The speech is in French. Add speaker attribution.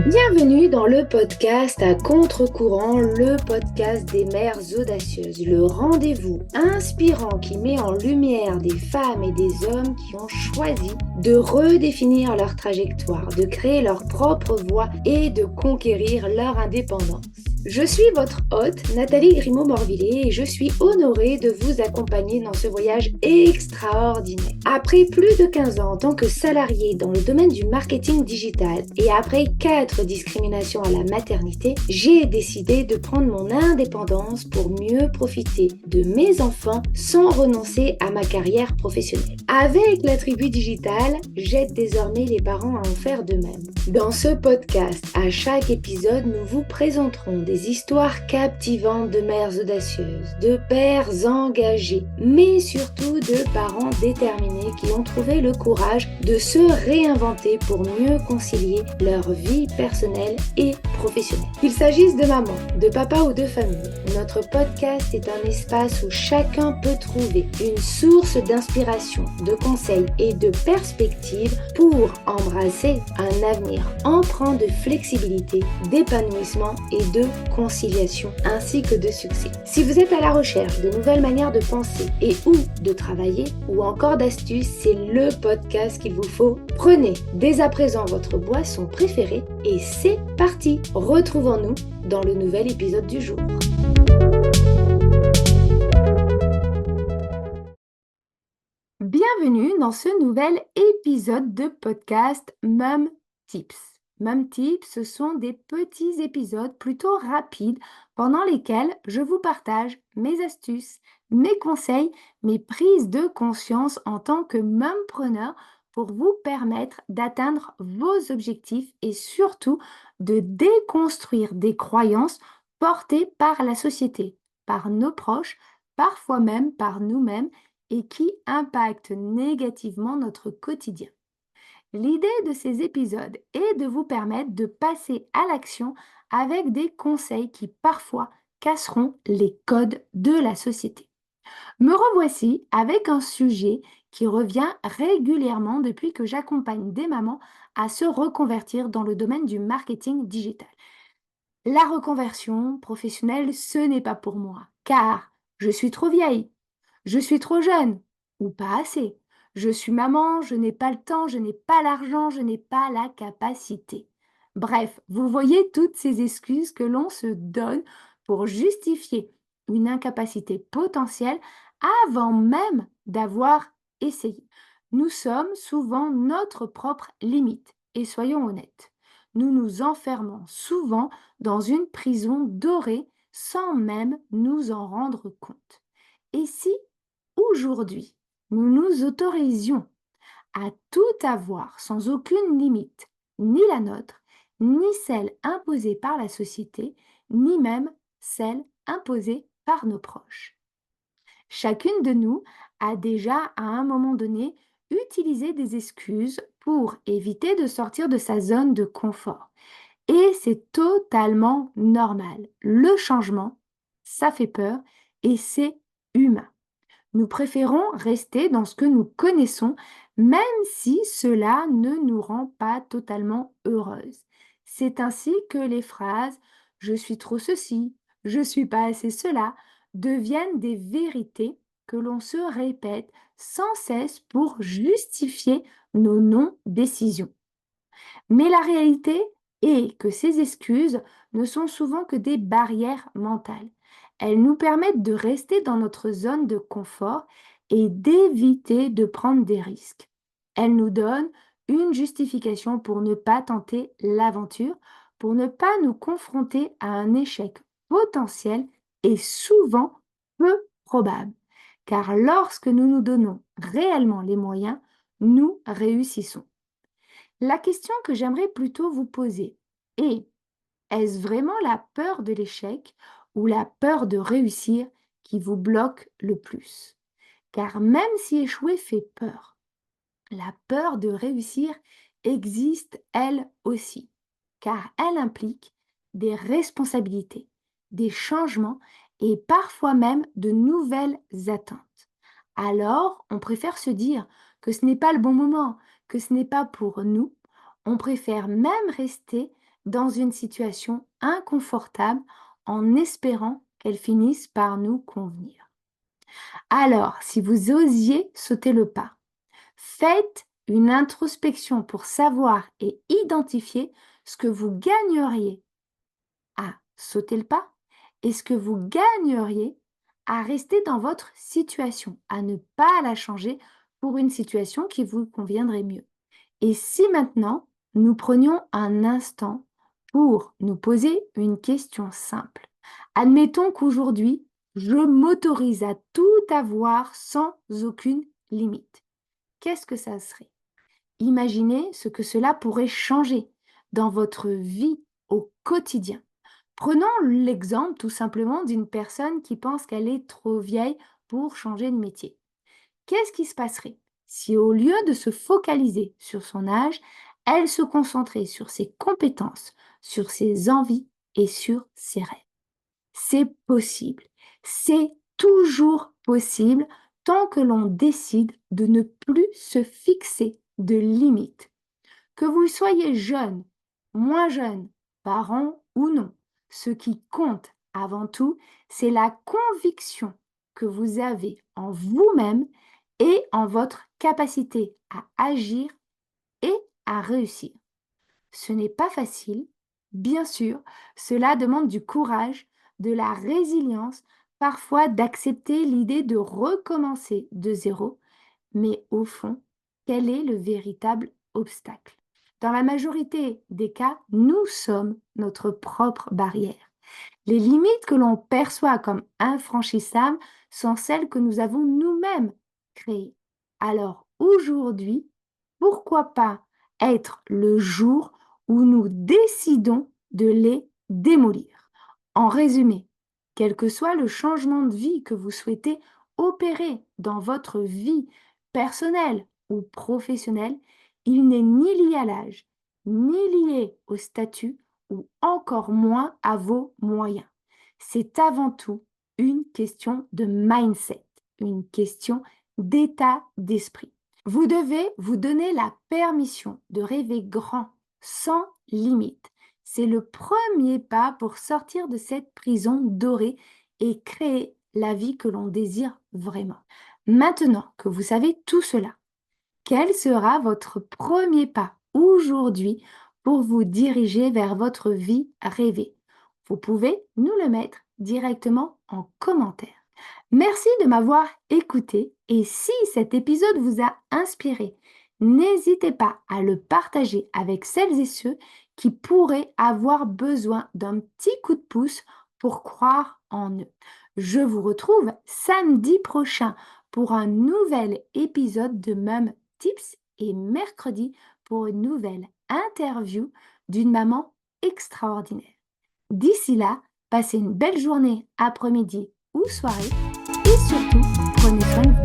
Speaker 1: Bienvenue dans le podcast à contre-courant, le podcast des mères audacieuses, le rendez-vous inspirant qui met en lumière des femmes et des hommes qui ont choisi de redéfinir leur trajectoire, de créer leur propre voie et de conquérir leur indépendance. Je suis votre hôte, Nathalie Grimaud-Morvillet, et je suis honorée de vous accompagner dans ce voyage extraordinaire. Après plus de 15 ans en tant que salariée dans le domaine du marketing digital et après 4 discriminations à la maternité, j'ai décidé de prendre mon indépendance pour mieux profiter de mes enfants sans renoncer à ma carrière professionnelle. Avec la tribu digitale, j'aide désormais les parents à en faire de même. Dans ce podcast, à chaque épisode, nous vous présenterons des histoires captivantes de mères audacieuses, de pères engagés, mais surtout de parents déterminés qui ont trouvé le courage de se réinventer pour mieux concilier leur vie personnelle et professionnelle. Qu'il s'agisse de maman, de papa ou de famille, notre podcast est un espace où chacun peut trouver une source d'inspiration, de conseils et de perspectives pour embrasser un avenir empreint de flexibilité, d'épanouissement et de conciliation, ainsi que de succès. Si vous êtes à la recherche de nouvelles manières de penser et ou de travailler, ou encore d'astuces, c'est le podcast qu'il vous faut. Prenez dès à présent votre boisson préférée et c'est parti! Retrouvons-nous dans le nouvel épisode du jour. Bienvenue dans ce nouvel épisode de podcast Mom Tips. Mom Tips, ce sont des petits épisodes plutôt rapides pendant lesquels je vous partage mes astuces, mes conseils, mes prises de conscience en tant que mompreneur pour vous permettre d'atteindre vos objectifs et surtout de déconstruire des croyances portées par la société, par nos proches, parfois même par nous-mêmes et qui impactent négativement notre quotidien. L'idée de ces épisodes est de vous permettre de passer à l'action avec des conseils qui parfois casseront les codes de la société. Me revoici avec un sujet qui revient régulièrement depuis que j'accompagne des mamans à se reconvertir dans le domaine du marketing digital. La reconversion professionnelle, ce n'est pas pour moi, car je suis trop vieille, je suis trop jeune ou pas assez. Je suis maman, je n'ai pas le temps, je n'ai pas l'argent, je n'ai pas la capacité. Bref, vous voyez toutes ces excuses que l'on se donne pour justifier une incapacité potentielle avant même d'avoir essayé. Nous sommes souvent notre propre limite et soyons honnêtes. Nous nous enfermons souvent dans une prison dorée sans même nous en rendre compte. Et si aujourd'hui, nous nous autorisions à tout avoir sans aucune limite, ni la nôtre, ni celle imposée par la société, ni même celle imposée par nos proches. Chacune de nous a déjà, à un moment donné, utilisé des excuses pour éviter de sortir de sa zone de confort. Et c'est totalement normal. Le changement, ça fait peur et c'est humain. Nous préférons rester dans ce que nous connaissons, même si cela ne nous rend pas totalement heureuses. C'est ainsi que les phrases «je suis trop ceci», «je suis pas assez cela» deviennent des vérités que l'on se répète sans cesse pour justifier nos non-décisions. Mais la réalité est que ces excuses ne sont souvent que des barrières mentales. Elles nous permettent de rester dans notre zone de confort et d'éviter de prendre des risques. Elles nous donnent une justification pour ne pas tenter l'aventure, pour ne pas nous confronter à un échec potentiel et souvent peu probable. Car lorsque nous nous donnons réellement les moyens, nous réussissons. La question que j'aimerais plutôt vous poser est, est-ce vraiment la peur de l'échec ou la peur de réussir qui vous bloque le plus? Car même si échouer fait peur, la peur de réussir existe elle aussi, car elle implique des responsabilités, des changements et parfois même de nouvelles attentes. Alors, on préfère se dire que ce n'est pas le bon moment, que ce n'est pas pour nous. On préfère même rester dans une situation inconfortable en espérant qu'elle finisse par nous convenir. Alors, si vous osiez sauter le pas, faites une introspection pour savoir et identifier ce que vous gagneriez à sauter le pas et ce que vous gagneriez à rester dans votre situation, à ne pas la changer pour une situation qui vous conviendrait mieux. Et si maintenant, nous prenions un instant pour nous poser une question simple. Admettons qu'aujourd'hui, je m'autorise à tout avoir sans aucune limite. Qu'est-ce que ça serait? Imaginez ce que cela pourrait changer dans votre vie au quotidien. Prenons l'exemple tout simplement d'une personne qui pense qu'elle est trop vieille pour changer de métier. Qu'est-ce qui se passerait si au lieu de se focaliser sur son âge, elle se concentrait sur ses compétences, sur ses envies et sur ses rêves? C'est possible. C'est toujours possible tant que l'on décide de ne plus se fixer de limites. Que vous soyez jeune, moins jeune, parent ou non, ce qui compte avant tout, c'est la conviction que vous avez en vous-même et en votre capacité à agir et à réussir. Ce n'est pas facile, bien sûr, cela demande du courage, de la résilience, parfois d'accepter l'idée de recommencer de zéro, mais au fond, quel est le véritable obstacle? Dans la majorité des cas, nous sommes notre propre barrière. Les limites que l'on perçoit comme infranchissables sont celles que nous avons nous-mêmes créées. Alors aujourd'hui, pourquoi pas être le jour où nous décidons de les démolir? En résumé, quel que soit le changement de vie que vous souhaitez opérer dans votre vie personnelle ou professionnelle, il n'est ni lié à l'âge, ni lié au statut, ou encore moins à vos moyens. C'est avant tout une question de mindset, une question d'état d'esprit. Vous devez vous donner la permission de rêver grand, sans limite. C'est le premier pas pour sortir de cette prison dorée et créer la vie que l'on désire vraiment. Maintenant que vous savez tout cela, quel sera votre premier pas aujourd'hui pour vous diriger vers votre vie rêvée? Vous pouvez nous le mettre directement en commentaire. Merci de m'avoir écouté et si cet épisode vous a inspiré, n'hésitez pas à le partager avec celles et ceux qui pourraient avoir besoin d'un petit coup de pouce pour croire en eux. Je vous retrouve samedi prochain pour un nouvel épisode de Mum Tips et mercredi pour une nouvelle interview d'une maman extraordinaire. D'ici là, passez une belle journée, après-midi ou soirée et surtout, prenez soin de vous.